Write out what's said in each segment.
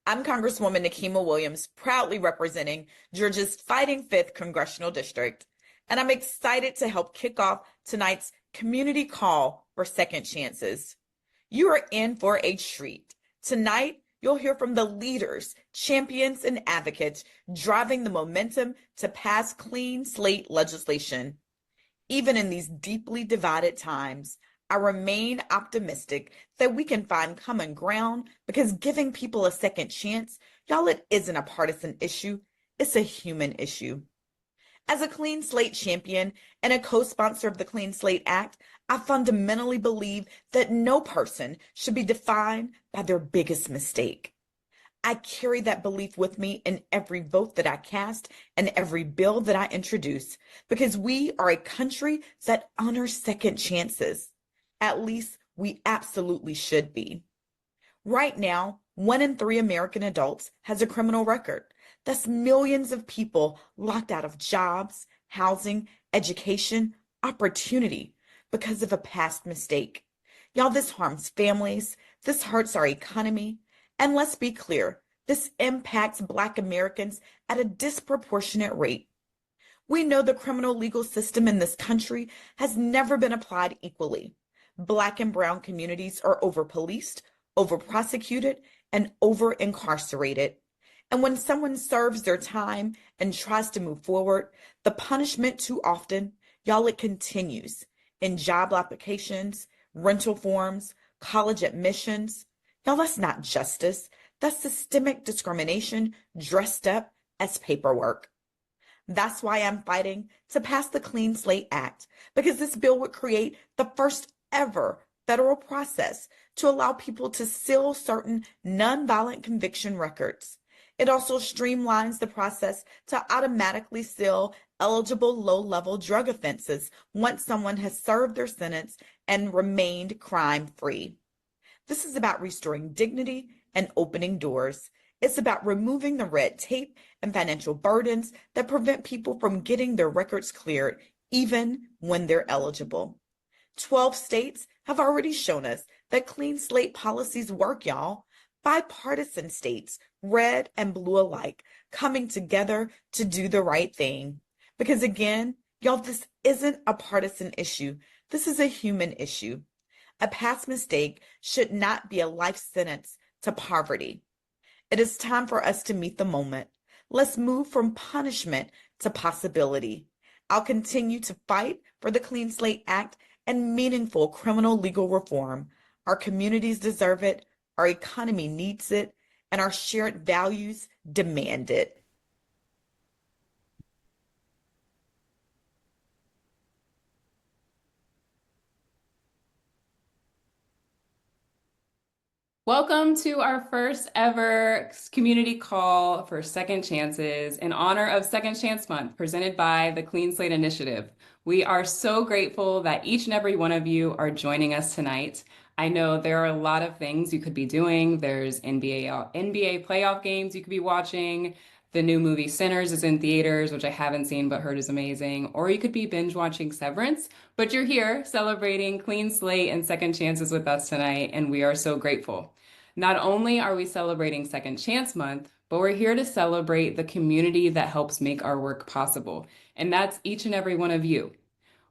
I'm Congresswoman Nikema Williams, proudly representing Georgia's Fighting Fifth Congressional District, and I'm excited to help kick off tonight's community call for second chances. You are in for a treat. Tonight, you'll hear from the leaders, champions, and advocates driving the momentum to pass clean slate legislation. Even in these deeply divided times, I remain optimistic that we can find common ground because giving people a second chance, y'all, it isn't a partisan issue, it's a human issue. As a Clean Slate champion and a co-sponsor of the Clean Slate Act, I fundamentally believe that no person should be defined by their biggest mistake. I carry that belief with me in every vote that I cast and every bill that I introduce because we are a country that honors second chances. At least we absolutely should be. Right now, 1 in 3 American adults has a criminal record. That's millions of people locked out of jobs, housing, education, opportunity because of a past mistake. Y'all, this harms families, this hurts our economy, and let's be clear, this impacts Black Americans at a disproportionate rate. We know the criminal legal system in this country has never been applied equally. Black and brown communities are over-policed, over-prosecuted, and over-incarcerated. And when someone serves their time and tries to move forward, the punishment too often, y'all, it continues in job applications, rental forms, college admissions. Y'all, that's not justice. That's systemic discrimination dressed up as paperwork. That's why I'm fighting to pass the Clean Slate Act, because this bill would create the first ever federal process to allow people to seal certain nonviolent conviction records. It also streamlines the process to automatically seal eligible low-level drug offenses once someone has served their sentence and remained crime-free. This is about restoring dignity and opening doors. It's about removing the red tape and financial burdens that prevent people from getting their records cleared, even when they're eligible. 12 states have already shown us that clean slate policies work, y'all. Bipartisan states, red and blue alike, coming together to do the right thing. Because again, y'all, this isn't a partisan issue. This is a human issue. A past mistake should not be a life sentence to poverty. It is time for us to meet the moment. Let's move from punishment to possibility. I'll continue to fight for the Clean Slate Act and meaningful criminal legal reform. Our communities deserve it, our economy needs it, and our shared values demand it. Welcome to our first ever community call for Second Chances in honor of Second Chance Month, presented by the Clean Slate Initiative. We are so grateful that each and every one of you are joining us tonight. I know there are a lot of things you could be doing. There's NBA playoff games you could be watching. The new movie Sinners is in theaters, which I haven't seen but heard is amazing. Or you could be binge watching Severance, but you're here celebrating Clean Slate and Second Chances with us tonight, and we are so grateful. Not only are we celebrating Second Chance Month, but we're here to celebrate the community that helps make our work possible. And that's each and every one of you.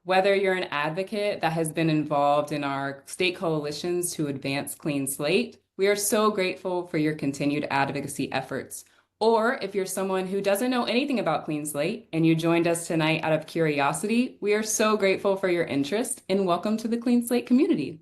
Whether you're an advocate that has been involved in our state coalitions to advance Clean Slate, we are so grateful for your continued advocacy efforts. Or if you're someone who doesn't know anything about Clean Slate and you joined us tonight out of curiosity, we are so grateful for your interest and welcome to the Clean Slate community.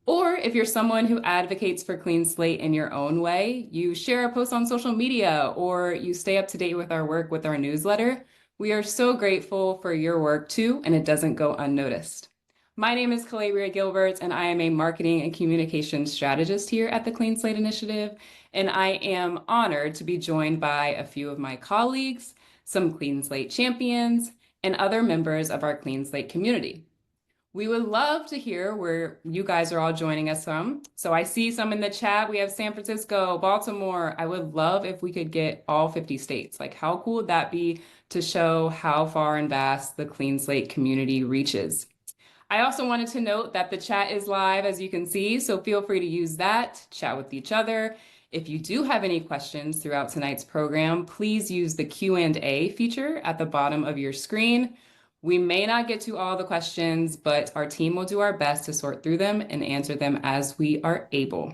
Or if you're someone who advocates for Clean Slate in your own way, you share a post on social media or you stay up to date with our work with our newsletter, we are so grateful for your work too, and it doesn't go unnoticed. My name is Calabria Gilbert, and I am a marketing and communications strategist here at the Clean Slate Initiative, and I am honored to be joined by a few of my colleagues, some Clean Slate champions, and other members of our Clean Slate community. We would love to hear where you guys are all joining us from. So I see some in the chat. We have San Francisco, Baltimore. I would love if we could get all 50 states. Like, how cool would that be to show how far and vast the Clean Slate community reaches? I also wanted to note that the chat is live, as you can see, so feel free to use that, chat with each other. If you do have any questions throughout tonight's program, please use the Q&A feature at the bottom of your screen. We may not get to all the questions, but our team will do our best to sort through them and answer them as we are able.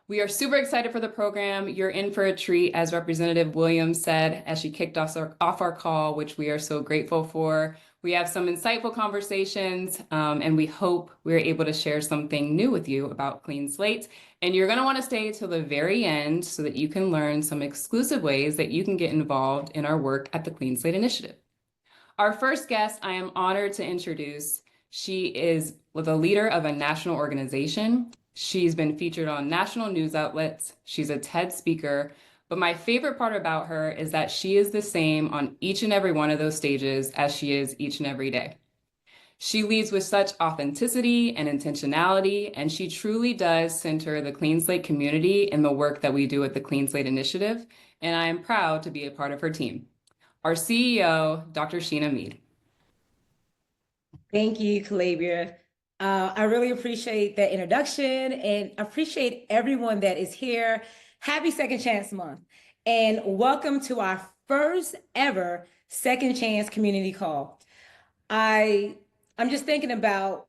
We are super excited for the program. You're in for a treat, as Representative Williams said as she kicked off our call, which we are so grateful for. We have some insightful conversations, and we hope we're able to share something new with you about Clean Slate. And you're going to want to stay till the very end so that you can learn some exclusive ways that you can get involved in our work at the Clean Slate Initiative. Our first guest, I am honored to introduce. She is the leader of a national organization. She's been featured on national news outlets. She's a TED speaker. But my favorite part about her is that she is the same on each and every one of those stages as she is each and every day. She leads with such authenticity and intentionality, and she truly does center the Clean Slate community in the work that we do at the Clean Slate Initiative, and I am proud to be a part of her team. Our CEO, Dr. Sheena Mead. Thank you, Calabria. I really appreciate that introduction and appreciate everyone that is here. Happy Second Chance Month and welcome to our first ever Second Chance community call. I'm just thinking about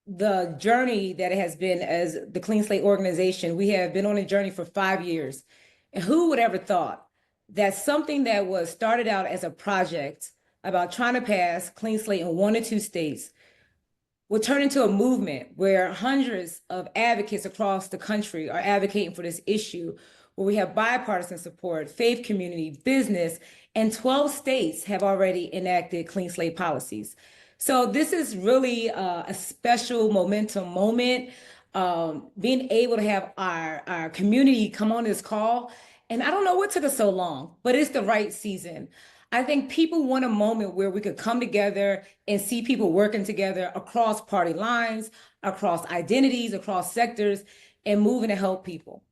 the journey that it has been as the Clean Slate organization. We have been on a journey for 5 years. And who would ever thought that something that was started out as a project about trying to pass Clean Slate in 1 or 2 states will turn into a movement where hundreds of advocates across the country are advocating for this issue, where we have bipartisan support, faith community, business, and 12 states have already enacted Clean Slate policies. So this is really a special momentum moment, being able to have our community come on this call. And I don't know what took us so long, but it's the right season. I think people want a moment where we could come together and see people working together across party lines, across identities, across sectors, and moving to help people.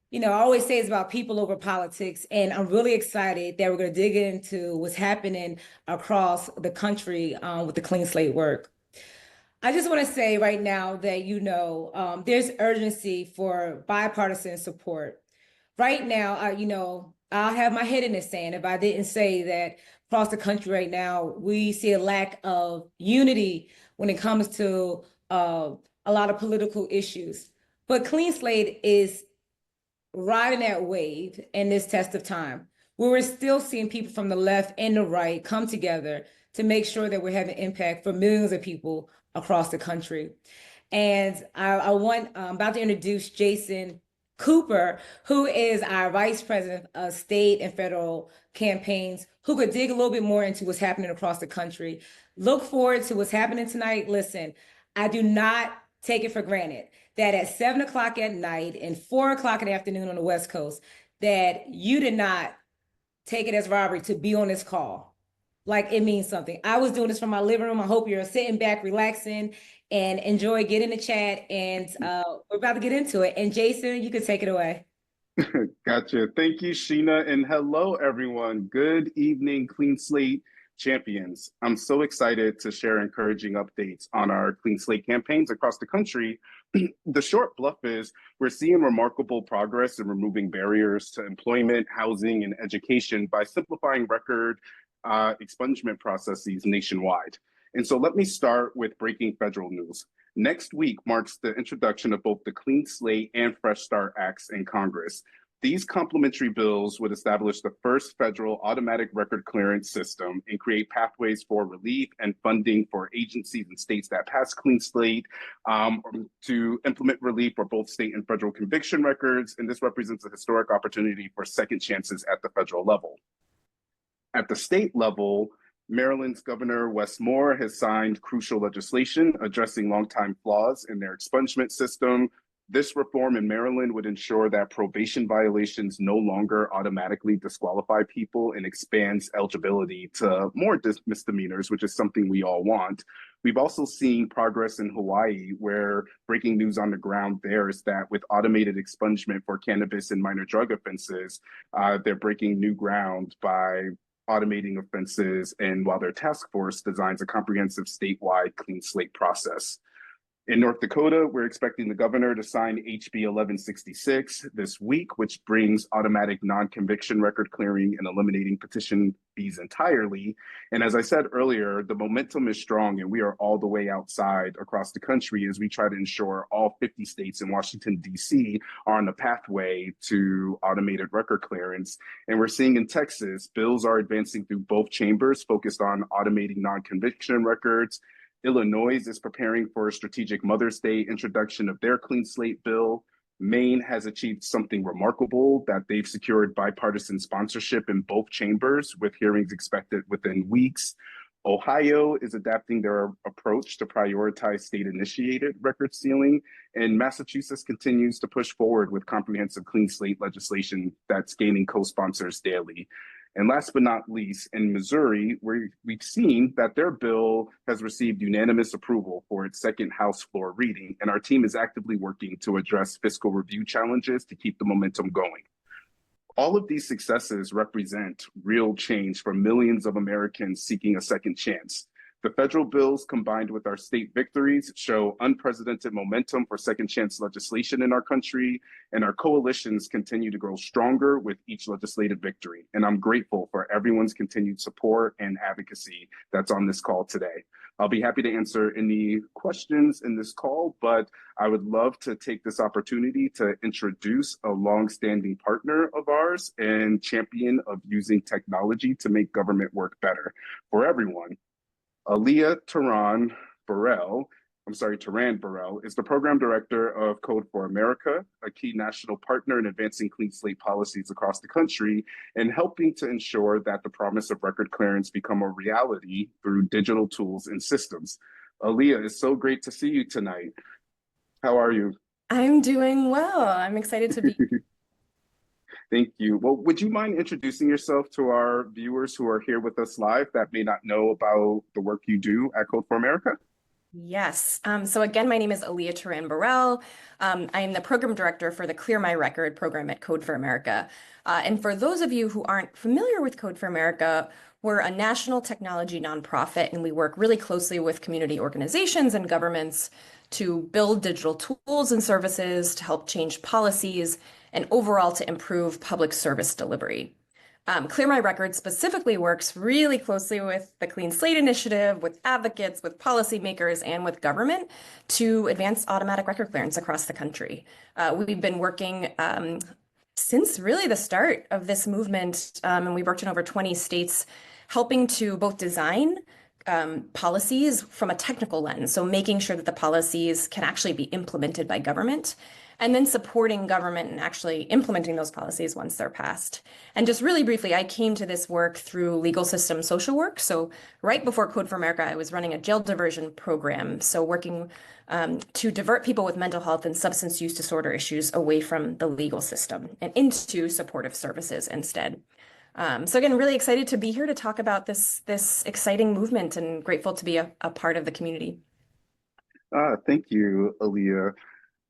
You know, I always say it's about people over politics, and I'm really excited that we're going to dig into what's happening across the country with the Clean Slate work. I just want to say right now that, there's urgency for bipartisan support. Right now, I'll have my head in the sand if I didn't say that across the country right now, we see a lack of unity when it comes to a lot of political issues. But Clean Slate is riding that wave in this test of time, where we're still seeing people from the left and the right come together to make sure that we're having impact for millions of people across the country. And I'm about to introduce Jason Cooper, who is our Vice President of State and Federal Campaigns, who could dig a little bit more into what's happening across the country. Look forward to what's happening tonight. Listen, I do not take it for granted that at 7 o'clock at night and 4 o'clock in the afternoon on the West Coast, that you did not take it as robbery to be on this call. Like, it means something. I was doing this from my living room. I hope you're sitting back, relaxing, and enjoy getting the chat. And we're about to get into it. And Jason, you can take it away. Gotcha. Thank you, Sheena. And hello, everyone. Good evening, Clean Slate champions. I'm so excited to share encouraging updates on our Clean Slate campaigns across the country. The short bluff is we're seeing remarkable progress in removing barriers to employment, housing, and education by simplifying record expungement processes nationwide. And so let me start with breaking federal news. Next week marks the introduction of both the Clean Slate and Fresh Start Acts in Congress. These complementary bills would establish the first federal automatic record clearance system and create pathways for relief and funding for agencies and states that pass Clean Slate to implement relief for both state and federal conviction records. And this represents a historic opportunity for second chances at the federal level. At the state level, Maryland's Governor Wes Moore has signed crucial legislation addressing longtime flaws in their expungement system. This reform in Maryland would ensure that probation violations no longer automatically disqualify people and expands eligibility to more misdemeanors, which is something we all want. We've also seen progress in Hawaii, where breaking news on the ground there is that with automated expungement for cannabis and minor drug offenses, they're breaking new ground by automating offenses, and while their task force designs a comprehensive statewide clean slate process. In North Dakota, we're expecting the governor to sign HB 1166 this week, which brings automatic non-conviction record clearing and eliminating petition fees entirely. And as I said earlier, the momentum is strong and we are all the way outside across the country as we try to ensure all 50 states and Washington, D.C. are on the pathway to automated record clearance. And we're seeing in Texas, bills are advancing through both chambers focused on automating non-conviction records. Illinois is preparing for a strategic Mother's Day introduction of their Clean Slate bill. Maine has achieved something remarkable that they've secured bipartisan sponsorship in both chambers, with hearings expected within weeks. Ohio is adapting their approach to prioritize state-initiated record sealing, and Massachusetts continues to push forward with comprehensive Clean Slate legislation that's gaining co-sponsors daily. And last but not least, in Missouri, we've seen that their bill has received unanimous approval for its second House floor reading, and our team is actively working to address fiscal review challenges to keep the momentum going. All of these successes represent real change for millions of Americans seeking a second chance. The federal bills combined with our state victories show unprecedented momentum for second chance legislation in our country, and our coalitions continue to grow stronger with each legislative victory. And I'm grateful for everyone's continued support and advocacy that's on this call today. I'll be happy to answer any questions in this call, but I would love to take this opportunity to introduce a longstanding partner of ours and champion of using technology to make government work better for everyone. Aaliyah Teran-Burrell is the program director of Code for America, a key national partner in advancing clean slate policies across the country and helping to ensure that the promise of record clearance become a reality through digital tools and systems. Aaliyah, it's so great to see you tonight. How are you? I'm doing well. I'm excited to be here. Thank you. Well, would you mind introducing yourself to our viewers who are here with us live that may not know about the work you do at Code for America? Yes. So again, my name is Aaliyah Teran-Burrell. I am the program director for the Clear My Record program at Code for America. And for those of you who aren't familiar with Code for America, we're a national technology nonprofit, and we work really closely with community organizations and governments to build digital tools and services to help change policies and overall to improve public service delivery. Clear My Record specifically works really closely with the Clean Slate Initiative, with advocates, with policymakers, and with government to advance automatic record clearance across the country. We've been working since really the start of this movement, and we've worked in over 20 states, helping to both design policies from a technical lens, so making sure that the policies can actually be implemented by government, and then supporting government and actually implementing those policies once they're passed. And just really briefly, I came to this work through legal system social work. So right before Code for America, I was running a jail diversion program. So working to divert people with mental health and substance use disorder issues away from the legal system and into supportive services instead. So again, really excited to be here to talk about this exciting movement and grateful to be a part of the community. Thank you, Aaliyah.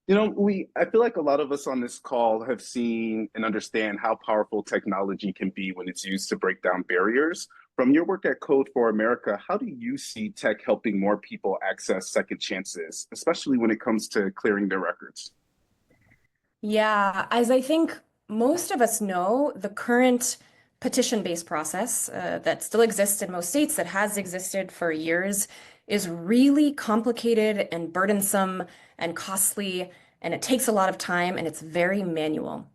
You know, I feel like a lot of us on this call have seen and understand how powerful technology can be when it's used to break down barriers. From your work at Code for America, how do you see tech helping more people access second chances, especially when it comes to clearing their records? Yeah, as I think most of us know, the current petition-based process that still exists in most states, that has existed for years, is really complicated and burdensome and costly, and it takes a lot of time, and it's very manual.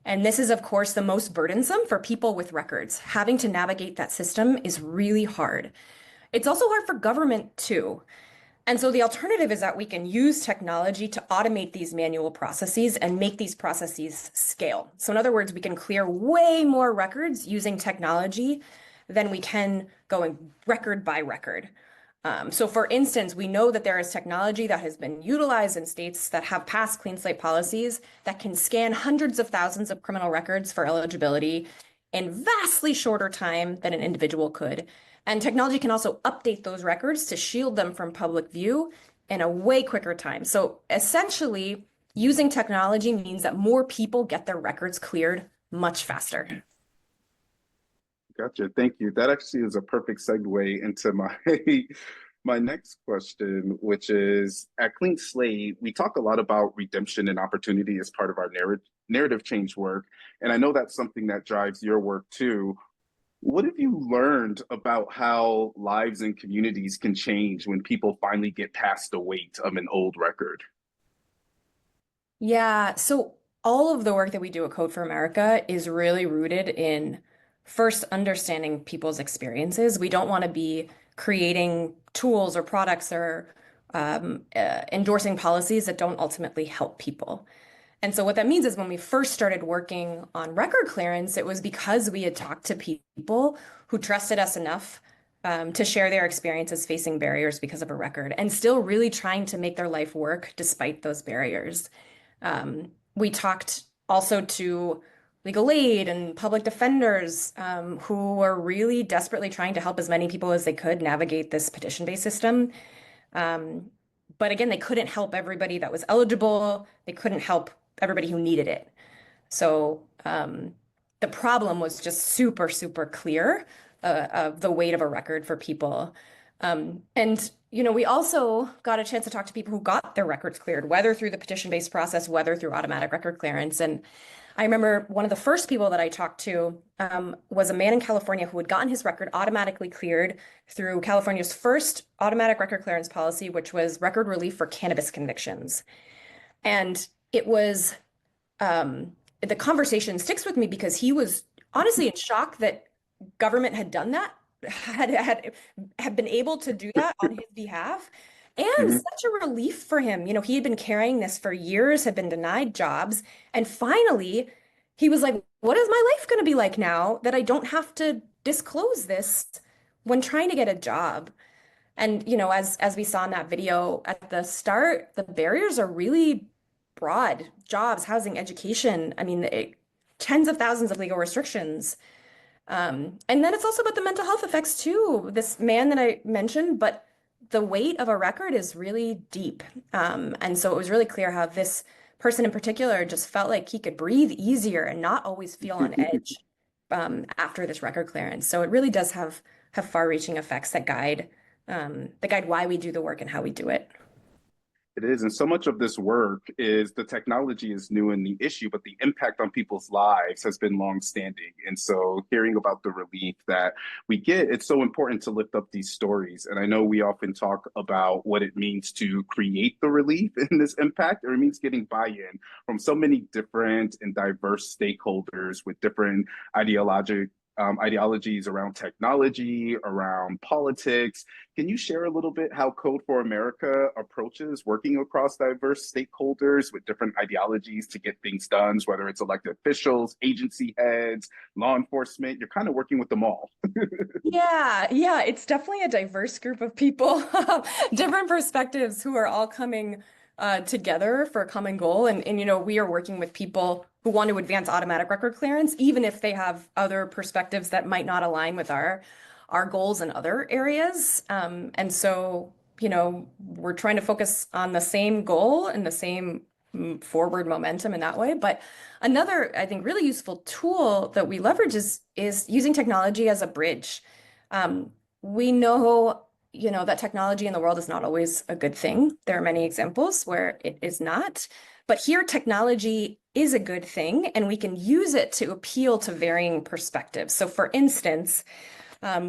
And this is, of course, the most burdensome for people with records. Having to navigate that system is really hard. It's also hard for government too. And so the alternative is that we can use technology to automate these manual processes and make these processes scale. So in other words, we can clear way more records using technology than we can going record by record. So for instance, we know that there is technology that has been utilized in states that have passed clean slate policies that can scan hundreds of thousands of criminal records for eligibility in vastly shorter time than an individual could. And technology can also update those records to shield them from public view in a way quicker time. So essentially, using technology means that more people get their records cleared much faster. Gotcha. Thank you. That actually is a perfect segue into my next question, which is at Clean Slate, we talk a lot about redemption and opportunity as part of our narrative change work. And I know that's something that drives your work too. What have you learned about how lives and communities can change when people finally get past the weight of an old record? Yeah, so all of the work that we do at Code for America is really rooted in first understanding people's experiences. We don't want to be creating tools or products or endorsing policies that don't ultimately help people. And so what that means is when we first started working on record clearance, it was because we had talked to people who trusted us enough to share their experiences facing barriers because of a record and still really trying to make their life work despite those barriers. We talked also to legal aid and public defenders who were really desperately trying to help as many people as they could navigate this petition-based system. But again, they couldn't help everybody that was eligible. They couldn't help everybody who needed it. So the problem was just super, super clear of the weight of a record for people. And we also got a chance to talk to people who got their records cleared, whether through the petition-based process, whether through automatic record clearance. And I remember one of the first people that I talked to was a man in California who had gotten his record automatically cleared through California's first automatic record clearance policy, which was record relief for cannabis convictions. And it was the conversation sticks with me because he was honestly in shock that government had done that, had been able to do that on his behalf. And such a relief for him. He had been carrying this for years, had been denied jobs. And finally, he was like, what is my life going to be like now that I don't have to disclose this when trying to get a job? And, as we saw in that video at the start, the barriers are really broad: jobs, housing, education. I mean, tens of thousands of legal restrictions. And then it's also about the mental health effects too. This man that I mentioned, but the weight of a record is really deep. And so it was really clear how this person in particular just felt like he could breathe easier and not always feel on edge after this record clearance. So it really does have far-reaching effects that guide why we do the work and how we do it. It is. And so much of this work is the technology is new in the issue, but the impact on people's lives has been longstanding. And so hearing about the relief that we get, it's so important to lift up these stories. And I know we often talk about what it means to create the relief in this impact, or it means getting buy-in from so many different and diverse stakeholders with different ideologies around technology, around politics. Can you share a little bit how Code for America approaches working across diverse stakeholders with different ideologies to get things done, whether it's elected officials, agency heads, law enforcement? You're kind of working with them all. Yeah, it's definitely a diverse group of people, different perspectives who are all coming together for a common goal. And we are working with people who want to advance automatic record clearance, even if they have other perspectives that might not align with our goals in other areas. And so, we're trying to focus on the same goal and the same forward momentum in that way. But another, I think, really useful tool that we leverage is using technology as a bridge. We know that technology in the world is not always a good thing. There are many examples where it is not, but here technology is a good thing and we can use it to appeal to varying perspectives. So for instance,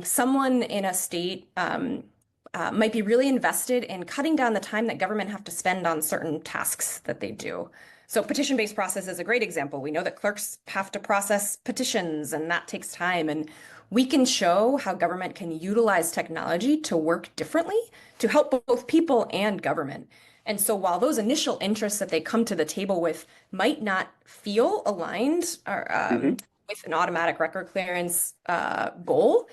someone in a state might be really invested in cutting down the time that government have to spend on certain tasks that they do. So petition-based process is a great example. We know that clerks have to process petitions and that takes time. And we can show how government can utilize technology to work differently to help both people and government. And so while those initial interests that they come to the table with might not feel aligned with an automatic record clearance goal,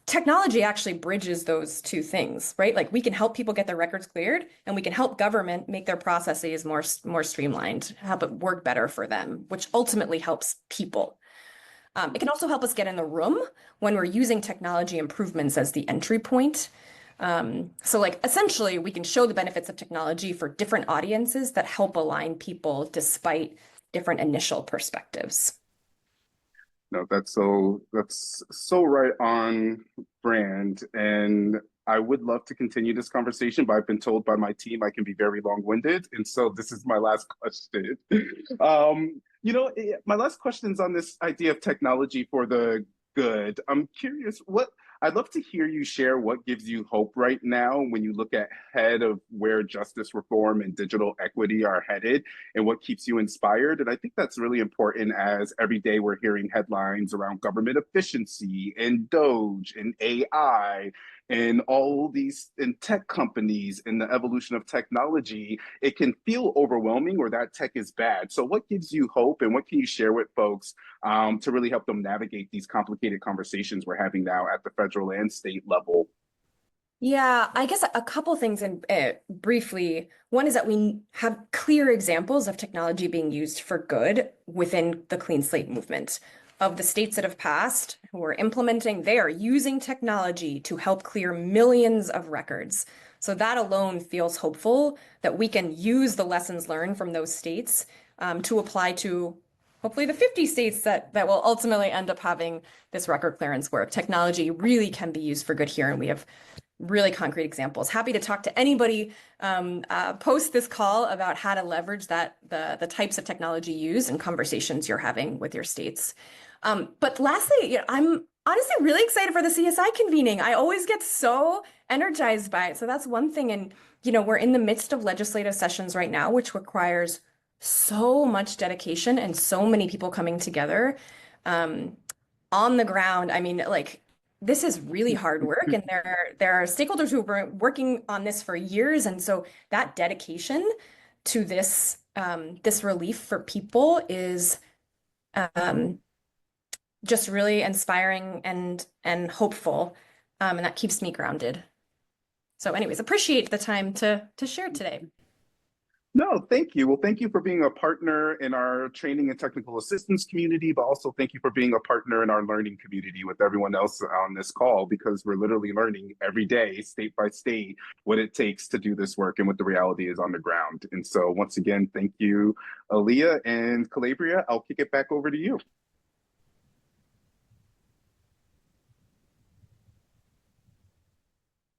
technology actually bridges those two things, right? Like we can help people get their records cleared and we can help government make their processes more streamlined, help it work better for them, which ultimately helps people. It can also help us get in the room when we're using technology improvements as the entry point. So like essentially we can show the benefits of technology for different audiences that help align people despite different initial perspectives. No, that's so right on brand. And I would love to continue this conversation, but I've been told by my team I can be very long-winded, and so this is my last question. My last question is on this idea of technology for the good. I'm curious, what I'd love to hear you share what gives you hope right now when you look ahead of where justice reform and digital equity are headed and what keeps you inspired. And I think that's really important as every day we're hearing headlines around government efficiency and Doge and AI and all these and tech companies and the evolution of technology. It can feel overwhelming or that tech is bad. So what gives you hope and what can you share with folks to really help them navigate these complicated conversations we're having now at the federal and state level? Yeah, I guess a couple things in briefly. One is that we have clear examples of technology being used for good within the Clean Slate movement. Of the states that have passed, who are implementing, they are using technology to help clear millions of records. So that alone feels hopeful that we can use the lessons learned from those states to apply to hopefully the 50 states that will ultimately end up having this record clearance work. Technology really can be used for good here, and we have really concrete examples. Happy to talk to anybody post this call about how to leverage the types of technology used in conversations you're having with your states. But lastly, I'm honestly really excited for the CSI convening. I always get so energized by it. So that's one thing. And, we're in the midst of legislative sessions right now, which requires so much dedication and so many people coming together on the ground. I mean, this is really hard work, and there are stakeholders who have been working on this for years. And so that dedication to this relief for people is just really inspiring and hopeful, and that keeps me grounded. So, anyways, appreciate the time to share today. No, thank you. Well, thank you for being a partner in our training and technical assistance community, but also thank you for being a partner in our learning community with everyone else on this call, because we're literally learning every day, state by state, what it takes to do this work and what the reality is on the ground. And so once again, thank you, Aaliyah and Calabria. I'll kick it back over to you.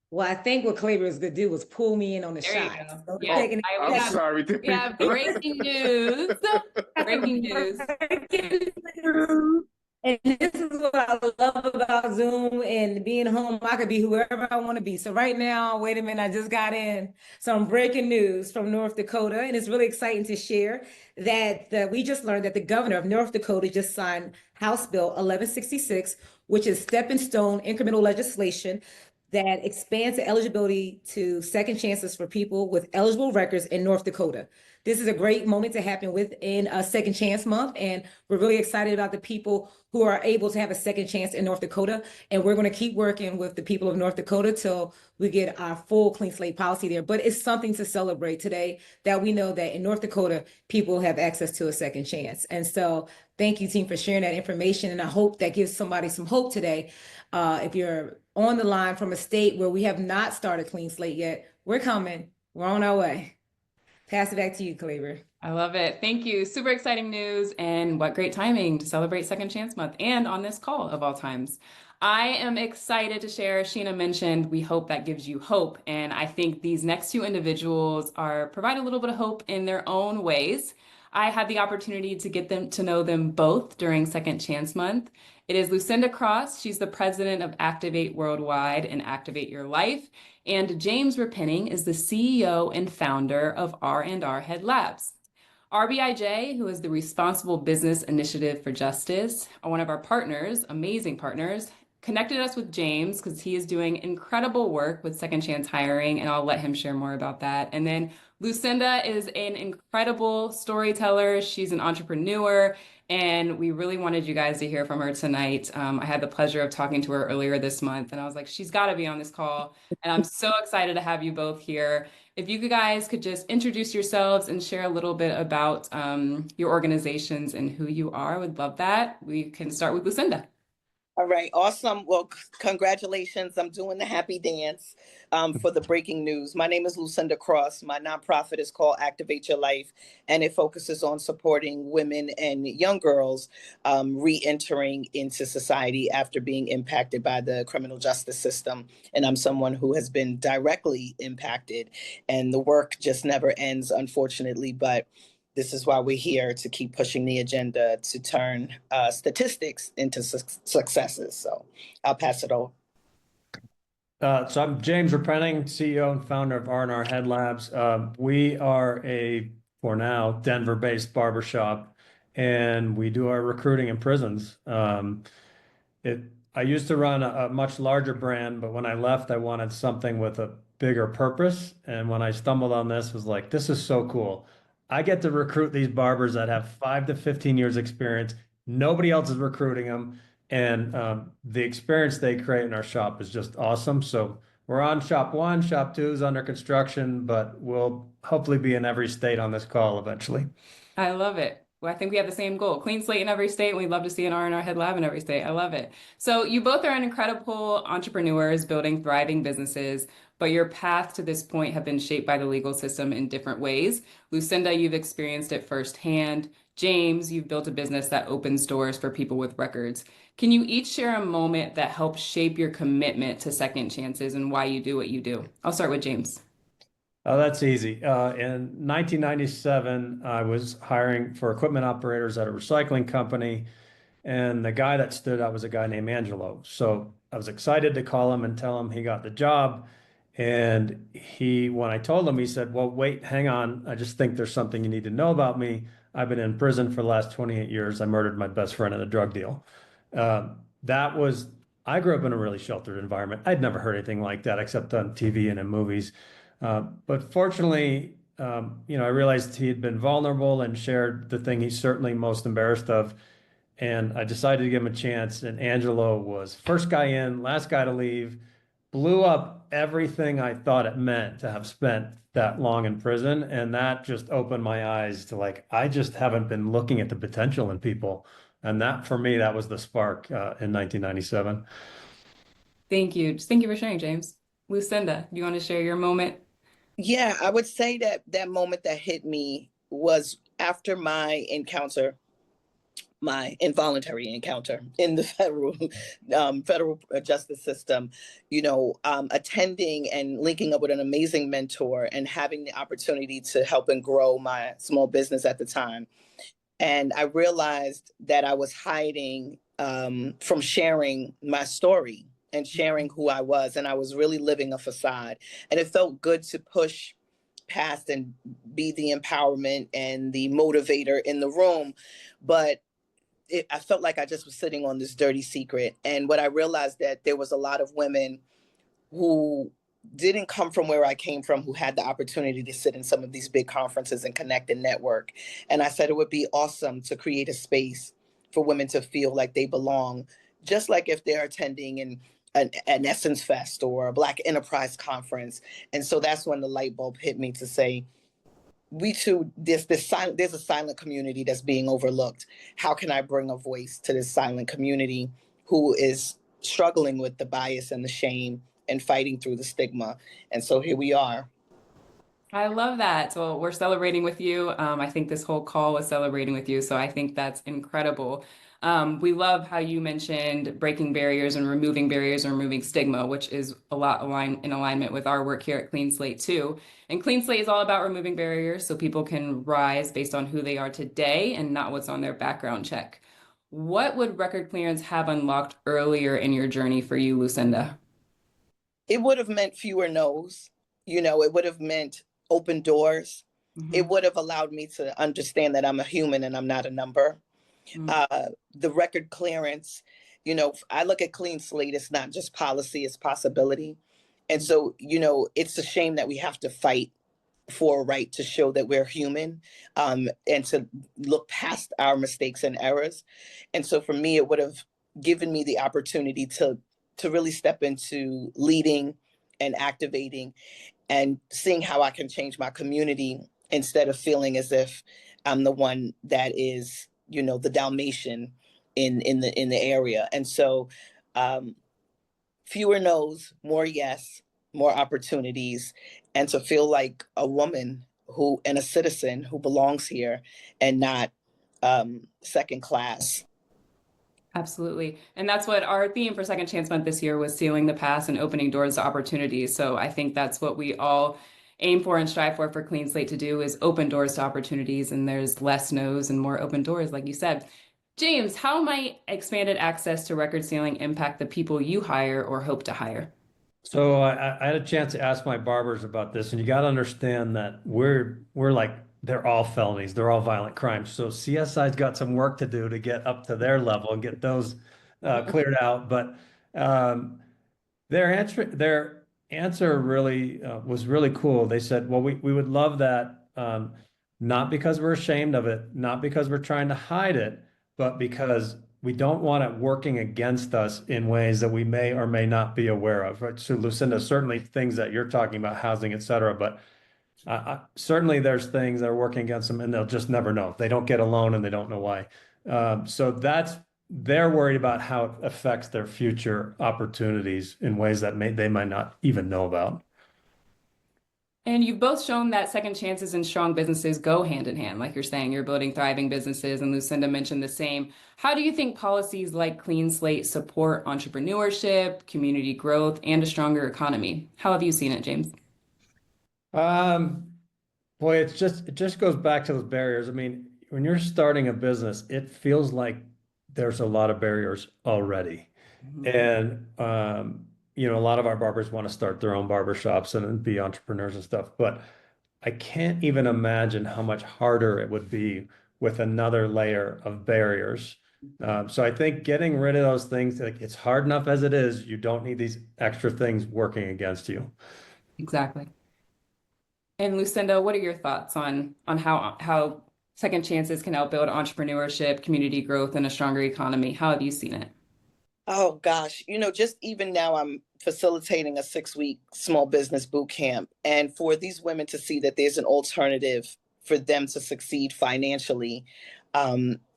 Well, I think what Claver was going to do was pull me in on the There you shot. go. So Yeah, taking I'm have- sorry. We have breaking news. Breaking news. And this is what I love about Zoom and being home. I could be whoever I want to be. So right now, wait a minute, I just got in some breaking news from North Dakota, and it's really exciting to share that we just learned that the governor of North Dakota just signed House Bill 1166, which is stepping stone incremental legislation that expands the eligibility to second chances for people with eligible records in North Dakota. This is a great moment to happen within a Second Chance Month, and we're really excited about the people who are able to have a second chance in North Dakota. And we're going to keep working with the people of North Dakota till we get our full Clean Slate policy there. But it's something to celebrate today that we know that in North Dakota, people have access to a second chance. And so thank you, team, for sharing that information. And I hope that gives somebody some hope today. If you're on the line from a state where we have not started Clean Slate yet, we're coming. We're on our way. Pass it back to you, Cleaver. I love it. Thank you. Super exciting news, and what great timing to celebrate Second Chance Month and on this call of all times. I am excited to share. Sheena mentioned we hope that gives you hope, and I think these next two individuals provide a little bit of hope in their own ways. I had the opportunity to get them to know them both during Second Chance Month. It is Lucinda Cross. She's the president of Activate Worldwide and Activate Your Life. And James Repenning is the CEO and founder of R&R Head Labs. RBIJ, who is the Responsible Business Initiative for Justice, one of our partners, amazing partners, connected us with James because he is doing incredible work with Second Chance Hiring, and I'll let him share more about that. And then Lucinda is an incredible storyteller. She's an entrepreneur, and we really wanted you guys to hear from her tonight. I had the pleasure of talking to her earlier this month, and I was like, she's got to be on this call. And I'm so excited to have you both here. If you guys could just introduce yourselves and share a little bit about your organizations and who you are, I would love that. We can start with Lucinda. All right, awesome. Well, congratulations. I'm doing the happy dance for the breaking news. My name is Lucinda Cross. My nonprofit is called Activate Your Life, and it focuses on supporting women and young girls re-entering into society after being impacted by the criminal justice system. And I'm someone who has been directly impacted, and the work just never ends, unfortunately. But this is why we're here, to keep pushing the agenda to turn statistics into successes. So I'll pass it over. So I'm James Repenning, CEO and founder of R&R Head Labs. We are for now, Denver-based barbershop, and we do our recruiting in prisons. I used to run a much larger brand, but when I left, I wanted something with a bigger purpose. And when I stumbled on this, was like, this is so cool. I get to recruit these barbers that have 5 to 15 years experience. Nobody else is recruiting them. And the experience they create in our shop is just awesome. So we're on shop 1, shop 2 is under construction, but we'll hopefully be in every state on this call eventually. I love it. Well, I think we have the same goal. Clean slate in every state. And we'd love to see an R&R Head Lab in every state. I love it. So you both are incredible entrepreneurs building thriving businesses, but your path to this point have been shaped by the legal system in different ways. Lucinda, you've experienced it firsthand. James, you've built a business that opens doors for people with records. Can you each share a moment that helped shape your commitment to second chances and why you do what you do? I'll start with James. Oh, that's easy. In 1997, I was hiring for equipment operators at a recycling company, and the guy that stood out was a guy named Angelo. So I was excited to call him and tell him he got the job. And when I told him, he said, "Well, wait, hang on. I just think there's something you need to know about me. I've been in prison for the last 28 years. I murdered my best friend in a drug deal." I grew up in a really sheltered environment. I'd never heard anything like that except on TV and in movies. But fortunately, I realized he had been vulnerable and shared the thing he's certainly most embarrassed of. And I decided to give him a chance. And Angelo was first guy in, last guy to leave, blew up everything I thought it meant to have spent that long in prison. And that just opened my eyes to I just haven't been looking at the potential in people. And that, for me, that was the spark in 1997. Thank you. Thank you for sharing, James. Lucinda, do you want to share your moment? Yeah, I would say that moment that hit me was after my involuntary encounter in the federal justice system, attending and linking up with an amazing mentor and having the opportunity to help and grow my small business at the time. And I realized that I was hiding from sharing my story and sharing who I was. And I was really living a facade. And it felt good to push past and be the empowerment and the motivator in the room. But I felt like I just was sitting on this dirty secret. And what I realized that there was a lot of women who didn't come from where I came from, who had the opportunity to sit in some of these big conferences and connect and network. And I said it would be awesome to create a space for women to feel like they belong, just like if they're attending an Essence Fest or a Black Enterprise Conference. And so that's when the light bulb hit me to say, we too, there's a silent community that's being overlooked. How can I bring a voice to this silent community who is struggling with the bias and the shame and fighting through the stigma? And so here we are. I love that. So we're celebrating with you. I think this whole call was celebrating with you. So I think that's incredible. We love how you mentioned breaking barriers and removing stigma, which is a lot in alignment with our work here at Clean Slate too. And Clean Slate is all about removing barriers so people can rise based on who they are today and not what's on their background check. What would record clearance have unlocked earlier in your journey for you, Lucinda? It would have meant fewer no's. It would have meant open doors. Mm-hmm. It would have allowed me to understand that I'm a human and I'm not a number. Mm-hmm. The record clearance, I look at Clean Slate, it's not just policy, it's possibility. And so, it's a shame that we have to fight for a right to show that we're human, and to look past our mistakes and errors. And so for me, it would have given me the opportunity to really step into leading and activating and seeing how I can change my community instead of feeling as if I'm the one that is, the Dalmatian in the area. And so fewer no's, more yes, more opportunities, and to feel like a woman who and a citizen who belongs here and not second class. Absolutely. And that's what our theme for Second Chance Month this year was, sealing the past and opening doors to opportunities. So I think that's what we all aim for and strive for Clean Slate to do, is open doors to opportunities, and there's less no's and more open doors, like you said. James, how might expanded access to record sealing impact the people you hire or hope to hire? So I had a chance to ask my barbers about this, and you got to understand that we're like, they're all felonies, they're all violent crimes. So CSI's got some work to do to get up to their level and get those cleared out. But um, their answer really was really cool. They said, "Well, we would love that, not because we're ashamed of it, not because we're trying to hide it, but because we don't want it working against us in ways that we may or may not be aware of." Right? So, Lucinda, certainly things that you're talking about, housing, et cetera, but certainly there's things that are working against them, and they'll just never know. They don't get a loan and they don't know why. So they're worried about how it affects their future opportunities in ways that they might not even know about. And you've both shown that second chances and strong businesses go hand in hand. Like you're saying, you're building thriving businesses, and Lucinda mentioned the same. How do you think policies like Clean Slate support entrepreneurship, community growth, and a stronger economy? How have you seen it, James? Um, Boy, it just goes back to those barriers. I mean, when you're starting a business, it feels like there's a lot of barriers already. And a lot of our barbers want to start their own barber shops and be entrepreneurs and stuff. But I can't even imagine how much harder it would be with another layer of barriers. So I think getting rid of those things, like, it's hard enough as it is. You don't need these extra things working against you. Exactly. And Lucinda, what are your thoughts on how second chances can help build entrepreneurship, community growth, and a stronger economy? How have you seen it? Oh gosh, just even now I'm facilitating a 6-week small business boot camp. And for these women to see that there's an alternative for them to succeed financially,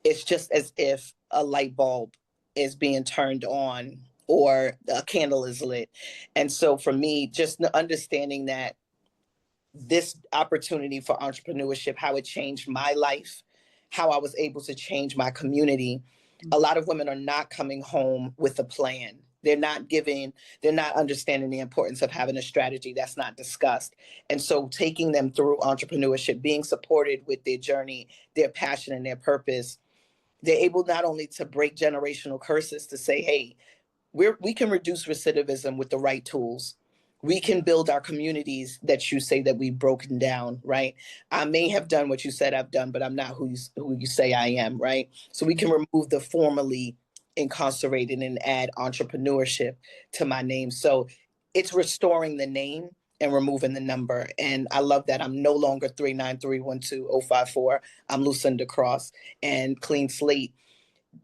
it's just as if a light bulb is being turned on or a candle is lit. And so for me, just understanding that this opportunity for entrepreneurship, how it changed my life, how I was able to change my community. A lot of women are not coming home with a plan. They're not understanding the importance of having a strategy that's not discussed. And so taking them through entrepreneurship, being supported with their journey, their passion and their purpose, they're able not only to break generational curses, to say, hey, we can reduce recidivism with the right tools. We can build our communities that you say that we've broken down, right? I may have done what you said I've done, but I'm not who you say I am, right? So we can remove the formerly incarcerated and add entrepreneurship to my name. So it's restoring the name and removing the number. And I love that I'm no longer 393-12054. I'm Lucinda Cross, and Clean Slate,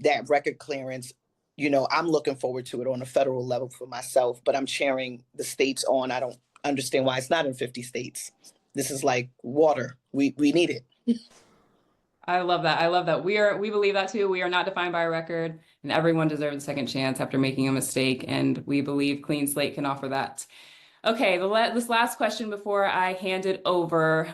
that record clearance. I'm looking forward to it on a federal level for myself, but I'm cheering the states on. I don't understand why it's not in 50 states. This is like water. We need it. I love that. I love that. We believe that too. We are not defined by a record, and everyone deserves a second chance after making a mistake. And we believe Clean Slate can offer that. Okay, this last question before I hand it over.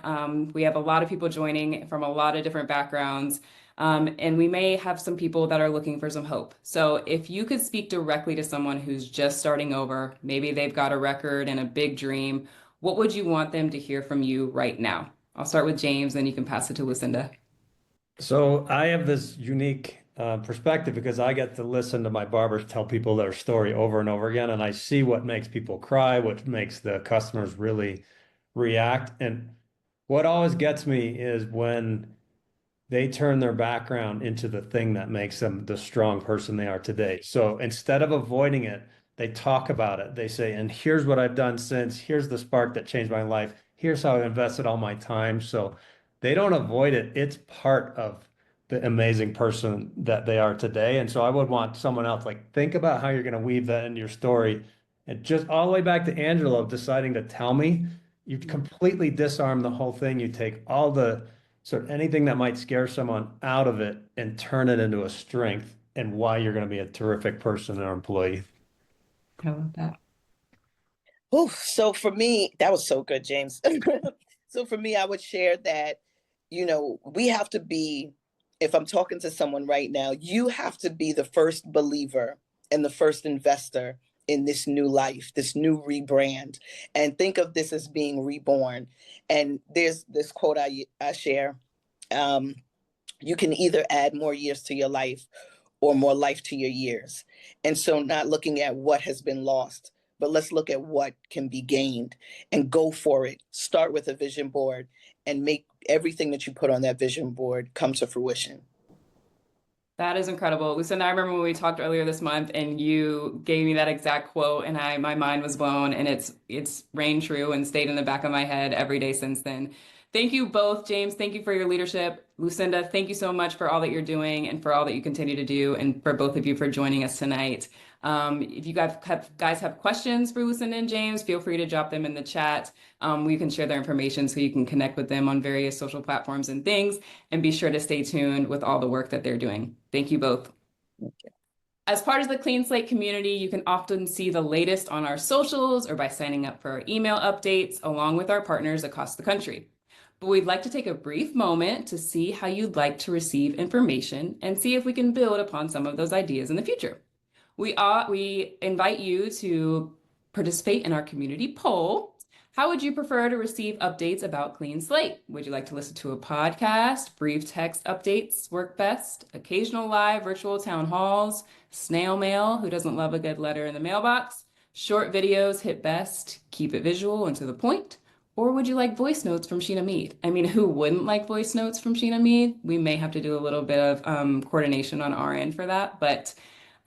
We have a lot of people joining from a lot of different backgrounds. And we may have some people that are looking for some hope. So if you could speak directly to someone who's just starting over, maybe they've got a record and a big dream, what would you want them to hear from you right now? I'll start with James, then you can pass it to Lucinda. So I have this unique perspective because I get to listen to my barbers tell people their story over and over again, and I see what makes people cry, what makes the customers really react. And what always gets me is when they turn their background into the thing that makes them the strong person they are today. So instead of avoiding it, they talk about it. They say, and here's what I've done since, here's the spark that changed my life. Here's how I invested all my time. So they don't avoid it. It's part of the amazing person that they are today. And so I would want someone else, like, think about how you're going to weave that into your story. And just all the way back to Angelo deciding to tell me, you completely disarm the whole thing. You take all the anything that might scare someone out of it and turn it into a strength. and why you're going to be a terrific person and employee. I love that. Oh, so for me, that was so good, James. So for me, I would share that, we have to be, if I'm talking to someone right now, you have to be the first believer and the first investor in this new life, this new rebrand, and think of this as being reborn. And there's this quote I share. You can either add more years to your life or more life to your years. And so not looking at what has been lost, but let's look at what can be gained and go for it. Start with a vision board and make everything that you put on that vision board come to fruition. That is incredible. Lucinda, I remember when we talked earlier this month and you gave me that exact quote and my mind was blown, and it's rang true and stayed in the back of my head every day since then. Thank you both. James, thank you for your leadership. Lucinda, thank you so much for all that you're doing and for all that you continue to do, and for both of you for joining us tonight. If you guys have questions for Lucinda and James, feel free to drop them in the chat. We can share their information so you can connect with them on various social platforms and things, and be sure to stay tuned with all the work that they're doing. Thank you both. Thank you. As part of the Clean Slate community, you can often see the latest on our socials or by signing up for our email updates along with our partners across the country. But we'd like to take a brief moment to see how you'd like to receive information and see if we can build upon some of those ideas in the future. We invite you to participate in our community poll. How would you prefer to receive updates about Clean Slate? Would you like to listen to a podcast? Brief text updates work best? Occasional live virtual town halls? Snail mail? Who doesn't love a good letter in the mailbox? Short videos hit best? Keep it visual and to the point? Or would you like voice notes from Sheena Mead? I mean, who wouldn't like voice notes from Sheena Mead? We may have to do a little bit of coordination on our end for that, but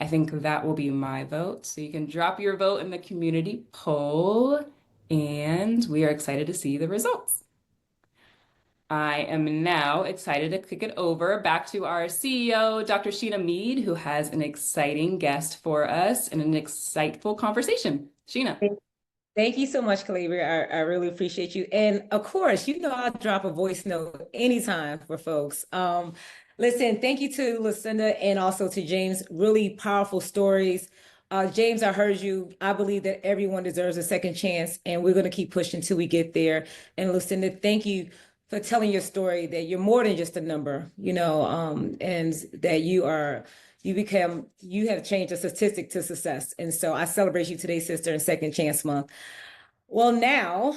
I think that will be my vote. So you can drop your vote in the community poll, and we are excited to see the results. I am now excited to kick it over back to our CEO, Dr. Sheena Mead, who has an exciting guest for us and an insightful conversation. Sheena. Thank you so much, Calabria. I really appreciate you. And of course, I'll drop a voice note anytime for folks. Listen, thank you to Lucinda and also to James. Really powerful stories. James, I heard you. I believe that everyone deserves a second chance, and we're going to keep pushing till we get there. And Lucinda, thank you for telling your story, that you're more than just a number, and that you have changed a statistic to success. And so I celebrate you today, sister, in Second Chance Month. Well, now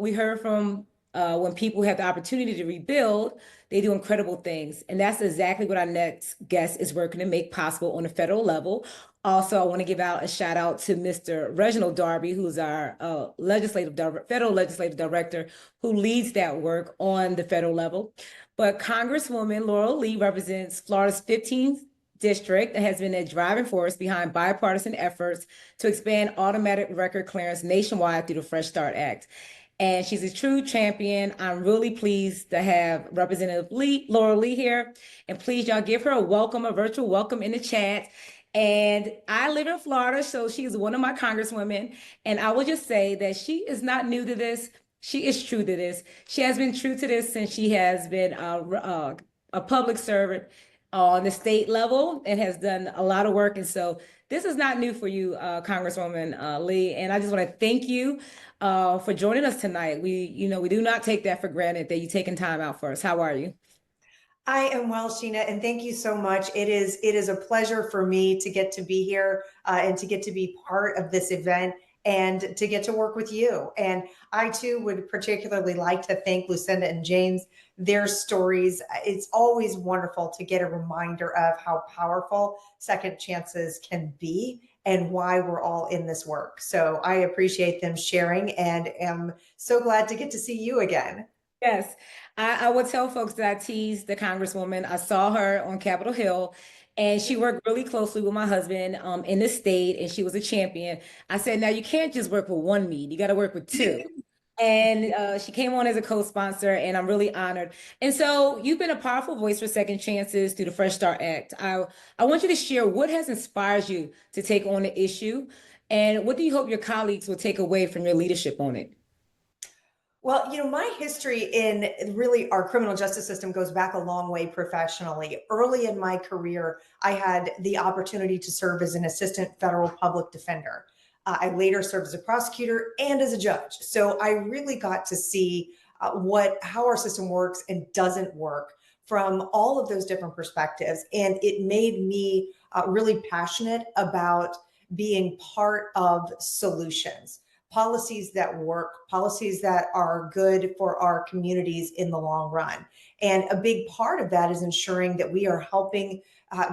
we heard from when people have the opportunity to rebuild, they do incredible things. And that's exactly what our next guest is working to make possible on a federal level. Also, I want to give out a shout out to Mr. Reginald Darby, who's our federal legislative director, who leads that work on the federal level. But Congresswoman Laurel Lee represents Florida's 15th district and has been a driving force behind bipartisan efforts to expand automatic record clearance nationwide through the Fresh Start Act. And she's a true champion. I'm really pleased to have Representative Laurel Lee here. And please, y'all, give her a virtual welcome in the chat. And I live in Florida, so she is one of my congresswomen. And I will just say that she is not new to this. She is true to this. She has been true to this since she has been a public servant on the state level and has done a lot of work. And so this is not new for you, Congresswoman Lee. And I just want to thank you for joining us tonight. We do not take that for granted, that you taking time out for us. How are you? I am well, Sheena, and thank you so much. It is a pleasure for me to get to be here and to get to be part of this event and to get to work with you. And I too would particularly like to thank Lucinda and James, their stories. It's always wonderful to get a reminder of how powerful second chances can be and why we're all in this work. So I appreciate them sharing and am so glad to get to see you again. Yes, I would tell folks that I teased the Congresswoman. I saw her on Capitol Hill, and she worked really closely with my husband in the state, and she was a champion. I said, now you can't just work with one mead, you got to work with two. And she came on as a co-sponsor, and I'm really honored. And so you've been a powerful voice for second chances through the Fresh Start Act. I want you to share what has inspired you to take on the issue, and what do you hope your colleagues will take away from your leadership on it? Well, my history in really our criminal justice system goes back a long way professionally. Early in my career, I had the opportunity to serve as an assistant federal public defender. I later served as a prosecutor and as a judge. So I really got to see how our system works and doesn't work from all of those different perspectives. And it made me really passionate about being part of solutions, policies that work, policies that are good for our communities in the long run. And a big part of that is ensuring that we are helping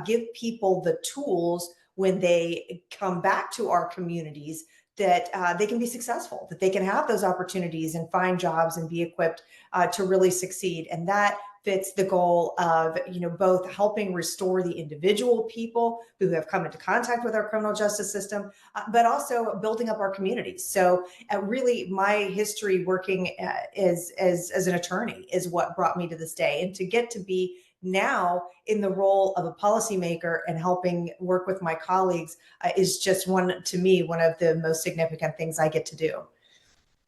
give people the tools when they come back to our communities, that they can be successful, that they can have those opportunities and find jobs and be equipped to really succeed. And that fits the goal of, both helping restore the individual people who have come into contact with our criminal justice system, but also building up our communities. So really my history working as an attorney is what brought me to this day. And to get to be now in the role of a policymaker and helping work with my colleagues is just one of the most significant things I get to do.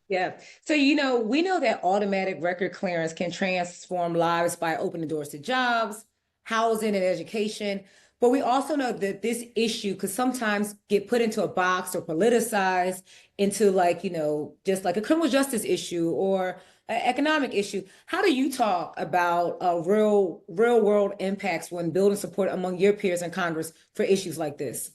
Yeah. So, we know that automatic record clearance can transform lives by opening doors to jobs, housing, and education. But we also know that this issue could sometimes get put into a box or politicized into just like a criminal justice issue or an economic issue. How do you talk about real world impacts when building support among your peers in Congress for issues like this?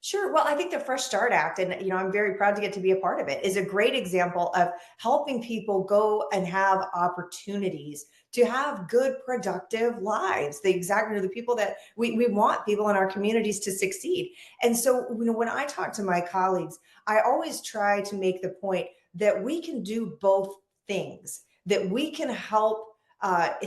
Sure. Well, I think the Fresh Start Act, and I'm very proud to get to be a part of it, is a great example of helping people go and have opportunities to have good, productive lives. The people that we want people in our communities to succeed. And so, when I talk to my colleagues, I always try to make the point that we can do both things, that we can help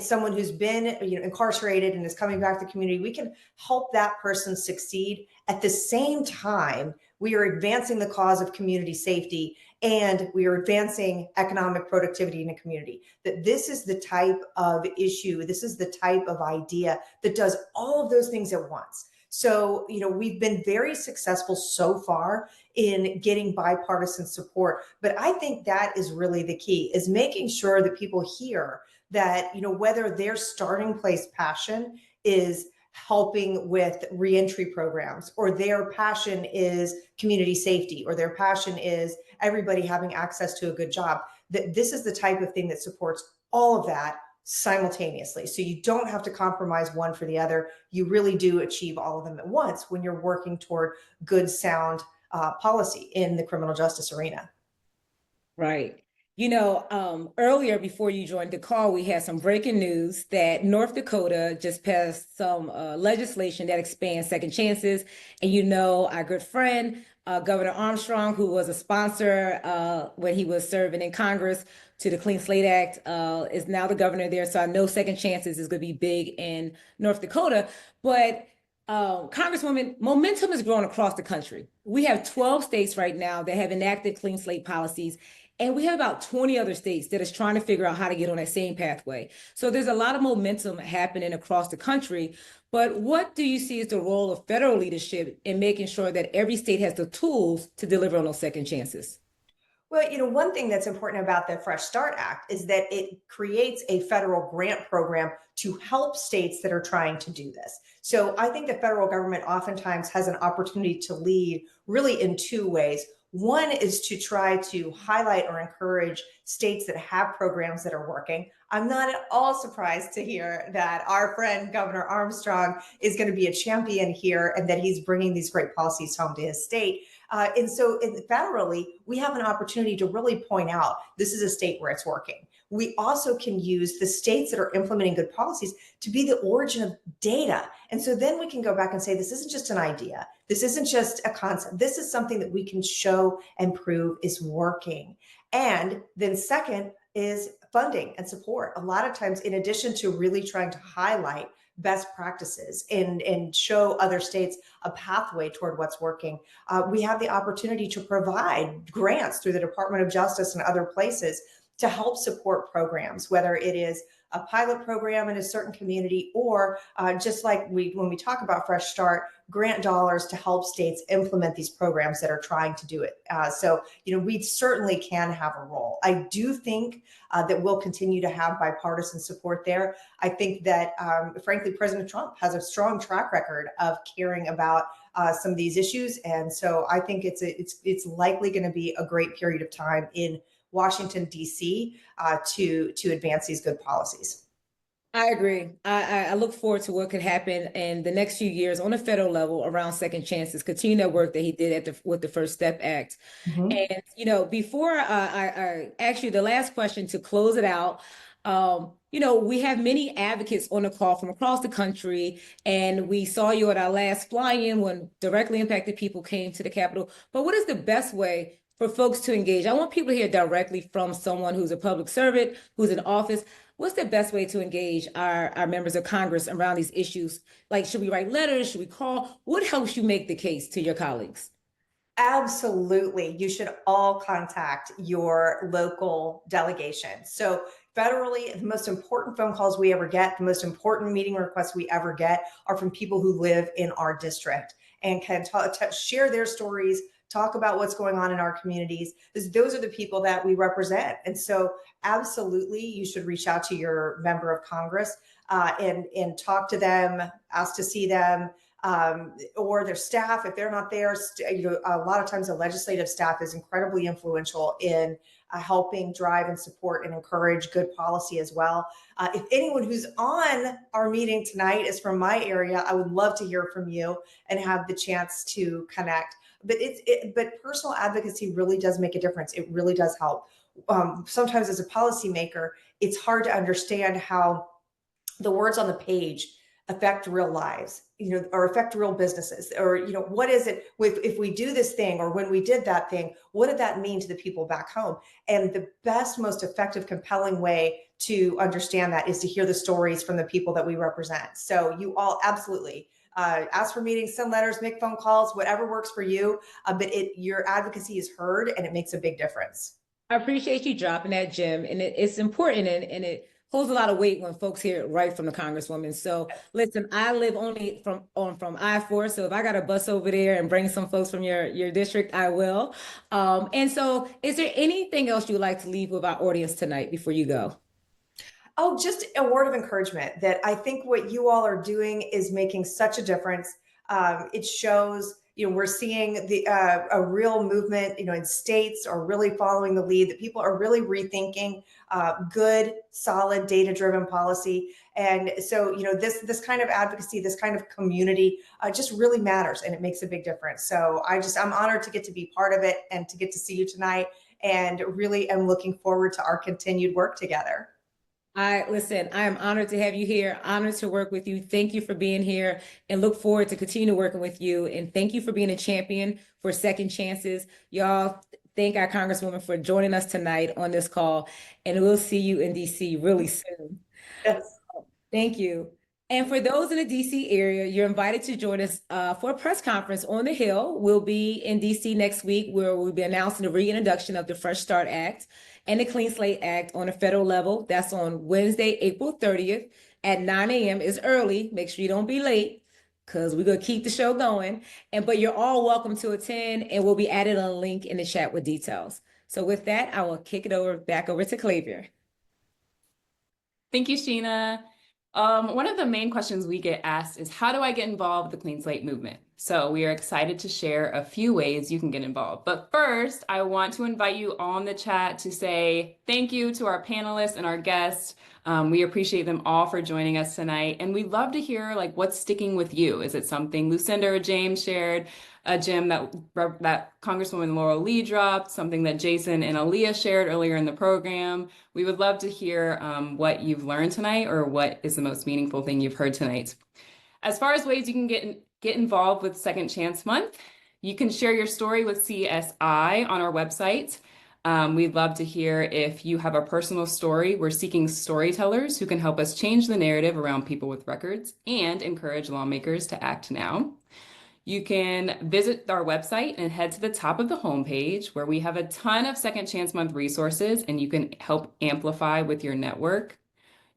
someone who's been incarcerated and is coming back to the community. We can help that person succeed. At the same time, we are advancing the cause of community safety and we are advancing economic productivity in a community. That this is the type of issue, this is the type of idea that does all of those things at once. So, we've been very successful so far in getting bipartisan support, but I think that is really the key, is making sure that people hear that, whether their starting place passion is helping with reentry programs, or their passion is community safety, or their passion is everybody having access to a good job, that this is the type of thing that supports all of that simultaneously. So you don't have to compromise one for the other. You really do achieve all of them at once when you're working toward good, sound policy in the criminal justice arena. Right. Earlier before you joined the call, we had some breaking news that North Dakota just passed some legislation that expands second chances. And our good friend, Governor Armstrong, who was a sponsor when he was serving in Congress to the Clean Slate Act, is now the governor there. So I know second chances is going to be big in North Dakota. But Congresswoman, momentum is growing across the country. We have 12 states right now that have enacted clean slate policies. And we have about 20 other states that is trying to figure out how to get on that same pathway. So there's a lot of momentum happening across the country. But what do you see as the role of federal leadership in making sure that every state has the tools to deliver on those second chances? Well, one thing that's important about the Fresh Start Act is that it creates a federal grant program to help states that are trying to do this. So I think the federal government oftentimes has an opportunity to lead really in two ways. One is to try to highlight or encourage states that have programs that are working. I'm not at all surprised to hear that our friend Governor Armstrong is going to be a champion here and that he's bringing these great policies home to his state. And so federally, we have an opportunity to really point out this is a state where it's working. We also can use the states that are implementing good policies to be the origin of data. And so then we can go back and say, this isn't just an idea. This isn't just a concept. This is something that we can show and prove is working. And then second is funding and support. A lot of times, in addition to really trying to highlight best practices and show other states a pathway toward what's working, we have the opportunity to provide grants through the Department of Justice and other places to help support programs, whether it is a pilot program in a certain community, or just like when we talk about Fresh Start, grant dollars to help states implement these programs that are trying to do it. So, we certainly can have a role. I do think that we'll continue to have bipartisan support there. I think that, frankly, President Trump has a strong track record of caring about some of these issues, and so I think it's likely going to be a great period of time in Washington, D.C. To advance these good policies. I agree. I look forward to what could happen in the next few years on a federal level around second chances, continue that work that he did with the First Step Act. And, before I ask you the last question to close it out, we have many advocates on the call from across the country, and we saw you at our last fly-in when directly impacted people came to the Capitol. But what is the best way for folks to engage? I want people to hear directly from someone who's a public servant, who's in office. What's the best way to engage our members of Congress around these issues? Like, should we write letters? Should we call? What helps you make the case to your colleagues? Absolutely. You should all contact your local delegation. So federally, the most important phone calls we ever get, the most important meeting requests we ever get are from people who live in our district and can share their stories, talk about what's going on in our communities. Those are the people that we represent. And so absolutely, you should reach out to your member of Congress and talk to them, ask to see them, or their staff. If they're not there, a lot of times the legislative staff is incredibly influential in helping drive and support and encourage good policy as well. If anyone who's on our meeting tonight is from my area, I would love to hear from you and have the chance to connect. But personal advocacy really does make a difference. It really does help. Sometimes as a policymaker, it's hard to understand how the words on the page affect real lives, or affect real businesses, or, what is it if we do this thing, or when we did that thing, what did that mean to the people back home? And the best, most effective, compelling way to understand that is to hear the stories from the people that we represent. So you all absolutely ask for meetings, send letters, make phone calls, whatever works for you. But your advocacy is heard, and it makes a big difference. I appreciate you dropping that, Jim. And it's important, and it holds a lot of weight when folks hear it right from the Congresswoman. So listen, I live only from I-4. So if I got to bus over there and bring some folks from your district, I will. And so is there anything else you'd like to leave with our audience tonight before you go? Oh, just a word of encouragement that I think what you all are doing is making such a difference. It shows, we're seeing a real movement, in states are really following the lead, that people are really rethinking good, solid, data-driven policy. And so, this kind of advocacy, this kind of community just really matters, and it makes a big difference. So I'm honored to get to be part of it and to get to see you tonight, and really am looking forward to our continued work together. I am honored to have you here, honored to work with you. Thank you for being here, and look forward to continue working with you. And thank you for being a champion for second chances. Y'all, thank our Congresswoman for joining us tonight on this call, and we'll see you in DC really soon. Yes. Thank you. And for those in the DC area, you're invited to join us for a press conference on the Hill. We'll be in DC next week, where we'll be announcing the reintroduction of the Fresh Start Act and the Clean Slate Act on a federal level. That's on Wednesday, April 30th at 9 a.m. It's early. Make sure you don't be late, because we're going to keep the show going. But you're all welcome to attend, and we'll be adding a link in the chat with details. So with that, I will kick it back over to Clavia. Thank you, Sheena. One of the main questions we get asked is, how do I get involved with the Clean Slate movement? So we are excited to share a few ways you can get involved. But first, I want to invite you all in the chat to say thank you to our panelists and our guests. We appreciate them all for joining us tonight. And we'd love to hear what's sticking with you. Is it something Lucinda or James shared, Jim, that Congresswoman Laurel Lee dropped, something that Jason and Aaliyah shared earlier in the program? We would love to hear what you've learned tonight, or what is the most meaningful thing you've heard tonight. As far as ways you can get involved with Second Chance Month, you can share your story with CSI on our website. We'd love to hear if you have a personal story. We're seeking storytellers who can help us change the narrative around people with records and encourage lawmakers to act now. You can visit our website and head to the top of the homepage where we have a ton of Second Chance Month resources and you can help amplify with your network.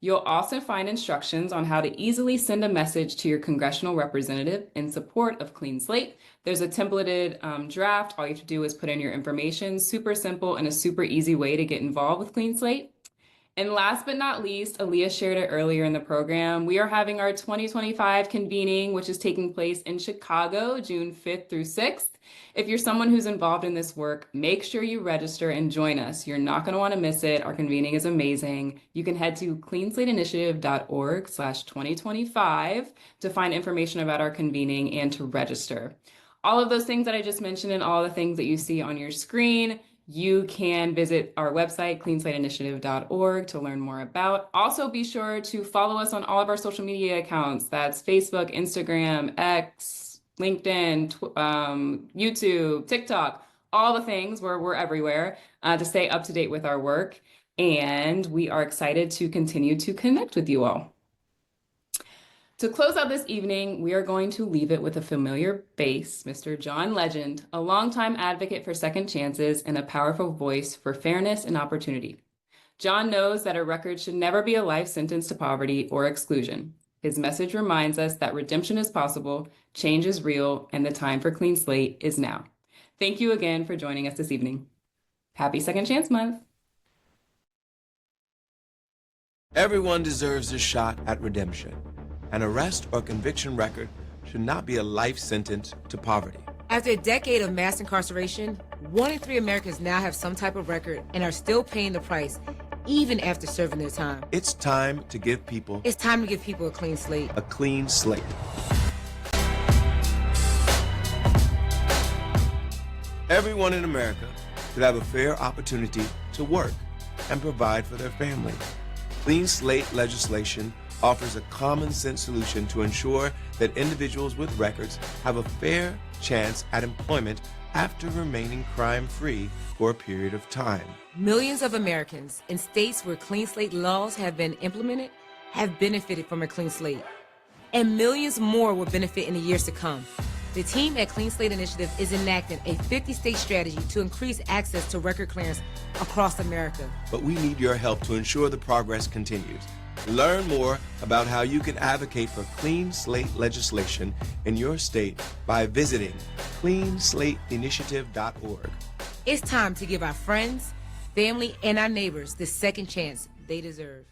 You'll also find instructions on how to easily send a message to your congressional representative in support of Clean Slate. There's a templated draft. All you have to do is put in your information. Super simple and a super easy way to get involved with Clean Slate. And last but not least, Aaliyah shared it earlier in the program. We are having our 2025 convening, which is taking place in Chicago, June 5th through 6th. If you're someone who's involved in this work, make sure you register and join us. You're not going to want to miss it. Our convening is amazing. You can head to cleanslateinitiative.org/2025 to find information about our convening and to register. All of those things that I just mentioned and all the things that you see on your screen, you can visit our website, cleanslateinitiative.org, to learn more about. Also, be sure to follow us on all of our social media accounts. That's Facebook, Instagram, X, LinkedIn, YouTube, TikTok, all the things where we're everywhere to stay up to date with our work. And we are excited to continue to connect with you all. To close out this evening, we are going to leave it with a familiar bass, Mr. John Legend, a longtime advocate for second chances and a powerful voice for fairness and opportunity. John knows that a record should never be a life sentence to poverty or exclusion. His message reminds us that redemption is possible, change is real, and the time for Clean Slate is now. Thank you again for joining us this evening. Happy Second Chance Month. Everyone deserves a shot at redemption. An arrest or conviction record should not be a life sentence to poverty. After a decade of mass incarceration, 1 in 3 Americans now have some type of record and are still paying the price, even after serving their time. It's time to give people It's time to give people a clean slate. a clean slate. Everyone in America should have a fair opportunity to work and provide for their family. Clean slate legislation offers a common sense solution to ensure that individuals with records have a fair chance at employment after remaining crime-free for a period of time. Millions of Americans in states where clean slate laws have been implemented have benefited from a clean slate. And millions more will benefit in the years to come. The team at Clean Slate Initiative is enacting a 50-state strategy to increase access to record clearance across America. But we need your help to ensure the progress continues. Learn more about how you can advocate for clean slate legislation in your state by visiting cleanslateinitiative.org. It's time to give our friends, family, and our neighbors the second chance they deserve.